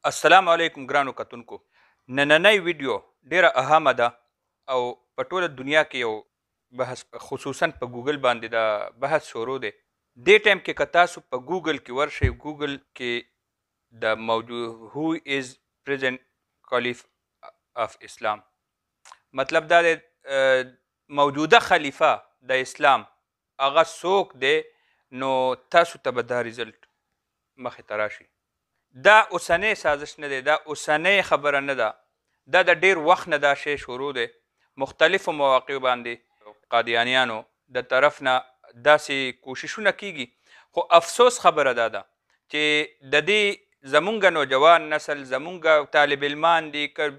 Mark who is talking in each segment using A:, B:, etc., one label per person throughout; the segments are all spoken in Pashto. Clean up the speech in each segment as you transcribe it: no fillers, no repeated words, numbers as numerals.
A: السلام علیکم ګرانو کتونکو. نننۍ ویډیو ډیره اهمه ده او په ټوله دنیا کې یو بحث، خصوصا په ګوګل باندې دا بحث شروع دی. دې ټایم کې که تاسو په ګوګل کې ورشئ، ګوګل کې د موجود هو از پریزنت کالیف اف اسلام، مطلب دا دی موجوده خلیفه د اسلام هغه څوک دی، نو تاسو ته به دا ریزلټ مخې ته راشي. دا اوسنی سازش نه دی، دا اوسنی خبره نه ده، دا د ډیر وخت نه دا شی شروع دی. مختلفو مواقعو باندې قادیانیانو د طرف نه داسې کوششونه کیږي، خو افسوس خبره دا ده چې د دې زمونږ نوجوان نسل، زمونږ طالب علمان دي، که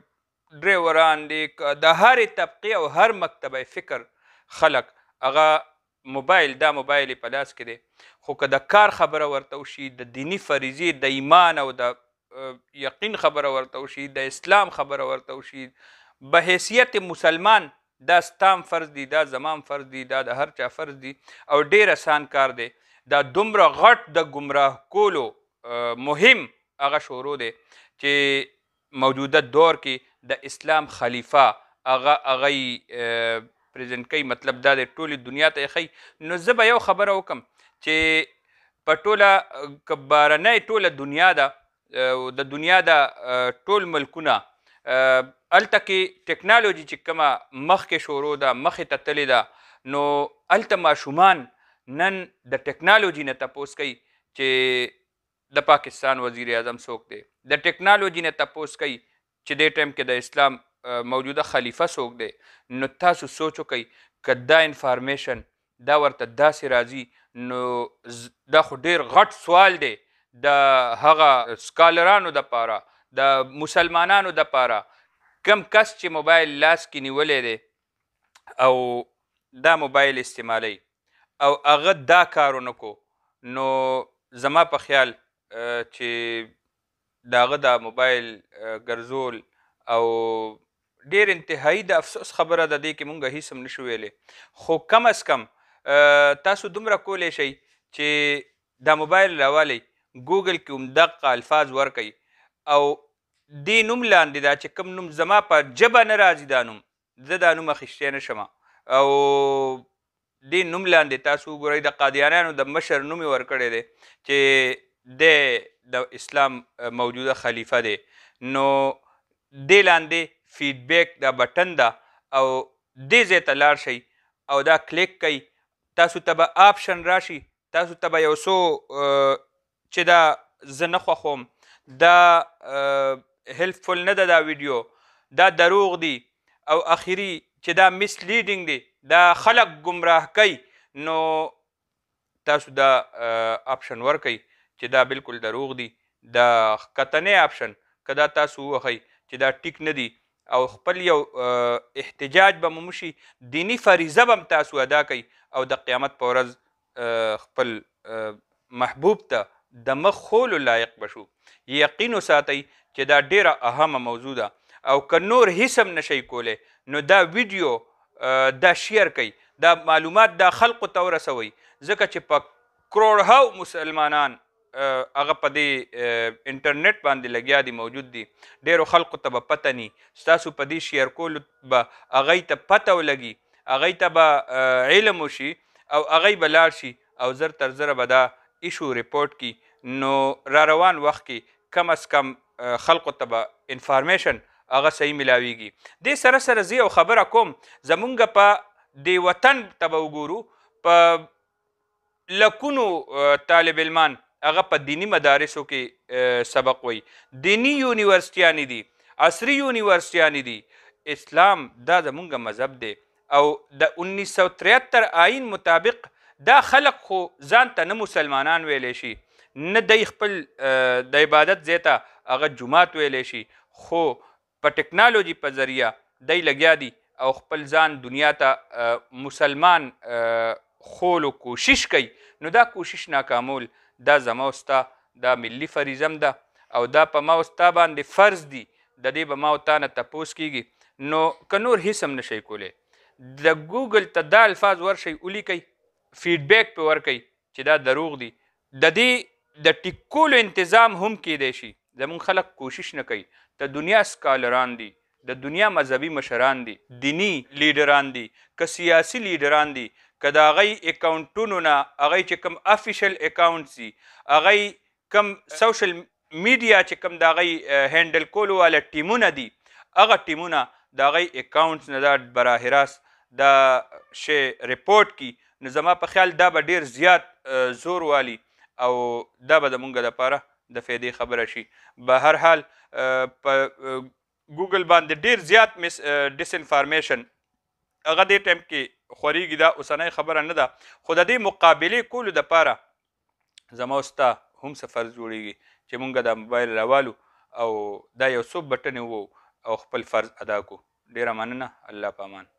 A: ډریوران دي، که د هرې طبقې او هر مکتبه فکر خلک، هغه موبایل، دا موبایل یې په لاس کې دی، خو که د کار خبره ورته وشي، د دینی فریضې، د ایمان او د یقین خبره ورته وشي، د اسلام خبره ورته وشي، به حیثیت مسلمان دا ستام فرض دی، دا زمام فرض دی، دا د هر چا فرض دی او ډیر اسان کار دی. دا دومره غټ د گمراه کولو مهم هغه شروع دی چې موجوده دور کې د اسلام خلیفه هغه پریزنټ کوي. مطلب دا دی ټولې دنیا ته یې ښیي. نو زه به یو خبره وکړم چې په ټوله که بهرنۍ ټوله دنیا ده، د دنیا د ټول ملکونه، هلته کې ټکنالوجي چې کومه مخکې شروع ده، مخې ته تللې ده، نو هلته ماشومان نن د ټکنالوجي نه تپوس کوي چې د پاکستان وزیر اعظم څوک دی، د ټکنالوجي نه تپوس کوي چې دې ټایم کې د اسلام موجوده خلیفه څوک دی. نو تاسو سوچ وکئ که دا انفارمیشن دا ورته داسې راځي، نو دا خو ډیر غټ سوال دی د هغه سکالرانو دپاره، د مسلمانانو دپاره. کم کس چې موبایل لاس کې نیولی دی او دا موبایل استعمالی او هغه دا کار ونه کو، نو زما په خیال چې د هغه دا موبایل ګرځول او ډیر انتهایی د افسوس خبره ده، دې کې مونږ هیڅ هم نشو ویلی. خو کم از کم تاسو دومره کولی شئ چې دا موبایل راولئ، ګوګل کې همدغه الفاظ ورکئ او دې نوم لاندې دا چې کوم نوم زما په ژبه نه راځي، دا نوم زه دا نوم اخیستی نشم، او دې نوم لاندې تاسو وګورئ د قادیانیانو د مشر نوم یې ورکړی دی چې دی د اسلام موجوده خلیفه دی. نو دې لاندې فیډبیک دا بټن ده او دې ځای ته لاړ شئ او دا کلیک کوئ، تاسو ته به آپشن راشي، تاسو ته به یو څو چې دا زه نه خوښوم، دا هیلپفل نه ده، دا ویډیو دا دروغ دی او اخري چې دا مس لیډینګ دی، دا خلک گمراه کوي، نو تاسو دا آپشن ورکئ چې دا بالکل دروغ دی. دا ښکتنی آپشن که دا تاسو ووهئ چې دا ټیک نه دی او خپل یو احتجاج به مو وشي، دینی فریضه به هم تاسو ادا کوئ او د قیامت په ورځ خپل محبوب ته د مخ خولو لایق به شو. یقین وساتئ چې دا ډیره اهمه موضوع ده او که نور هیڅ هم نشئ کولی، نو دا ویډیو دا شیر کوئ، دا معلومات دا خلقو ته ورسوئ، ځکه چې په کروڑهو مسلمانان هغه په دې انټرنیټ باندې لګیا دي، موجود دي. ډیرو خلقو ته به پته ني، ستاسو په دې شیر کولو به هغوی ته پته ولګي، هغوی ته به علم وشي او هغوی به لاړ شي او زر تر زره به دا ایشو ریپورټ کی. نو را روان وخت کې کم از کم خلقو ته به انفارمیشن هغه صحیح ملاویږي. دې سره سره زه یو خبره کوم، زمونږ په دې وطن ته به وګورو، په لکونو طالب علمان هغه په دینی مدارسو کې سبق وی، دینی یونیورسټیانې دي، عصري یونیورسټیانې دي. اسلام دا زمونږ مذهب دی او د 1973 آئین مطابق دا خلق خو ځان ته نه مسلمانان ویلی شي، نه دی خپل د عبادت ځای ته هغه جومات ویلی شي، خو په ټکنالوجي په ذریعه دی لګیا دي او خپل ځان دنیا ته مسلمان خولو کوشش کوي. نو دا کوشش ناکامول دا زما او ستا دا ملي فریضه ده او دا په ما او ستا باندې فرض دی، د دې به ما او تا نه تپوس کیږي. نو که نور هیڅ هم نشئ کولی، د ګوګل ته دا الفاظ ورشئ، ولیکئ، فیډبیک پې ورکئ چې دا دروغ دی. د دې د ټیک کولو انتظام هم کیدی شي، زمونږ خلک کوشش نه کوي. د دنیا سکالران دي، د دنیا مذهبي مشران دي، دینی لیډران دي، که سیاسي لیډران دي، که د هغوی اکاونټونو نه هغوی چې کوم افیشل اکاونټس دي، هغوی کوم سوشل میډیا چې کوم د هغوی هینډل کولو والا ټیمونه دي، هغه ټیمونه د هغوی اکاونټس نه دا براه راست دا شی ریپورټ کي، نو زما په خیال دا به ډېر زیات زور والي او دا به زمونږ دپاره د فایدې خبره شي. به هر حال په ګوګل باندې ډېر زیات ډس انفارمیشن هغه دې ټایم کې خورېږي، دا اوسنۍ خبره نه ده، خو د دې مقابلې کولو دپاره زما او ستا هم څه فرض جوړېږي چې مونږ دا موبایل راوالو او دا یو څو بټنې وو او خپل فرض ادا کړو. ډېره مننه. الله په امان.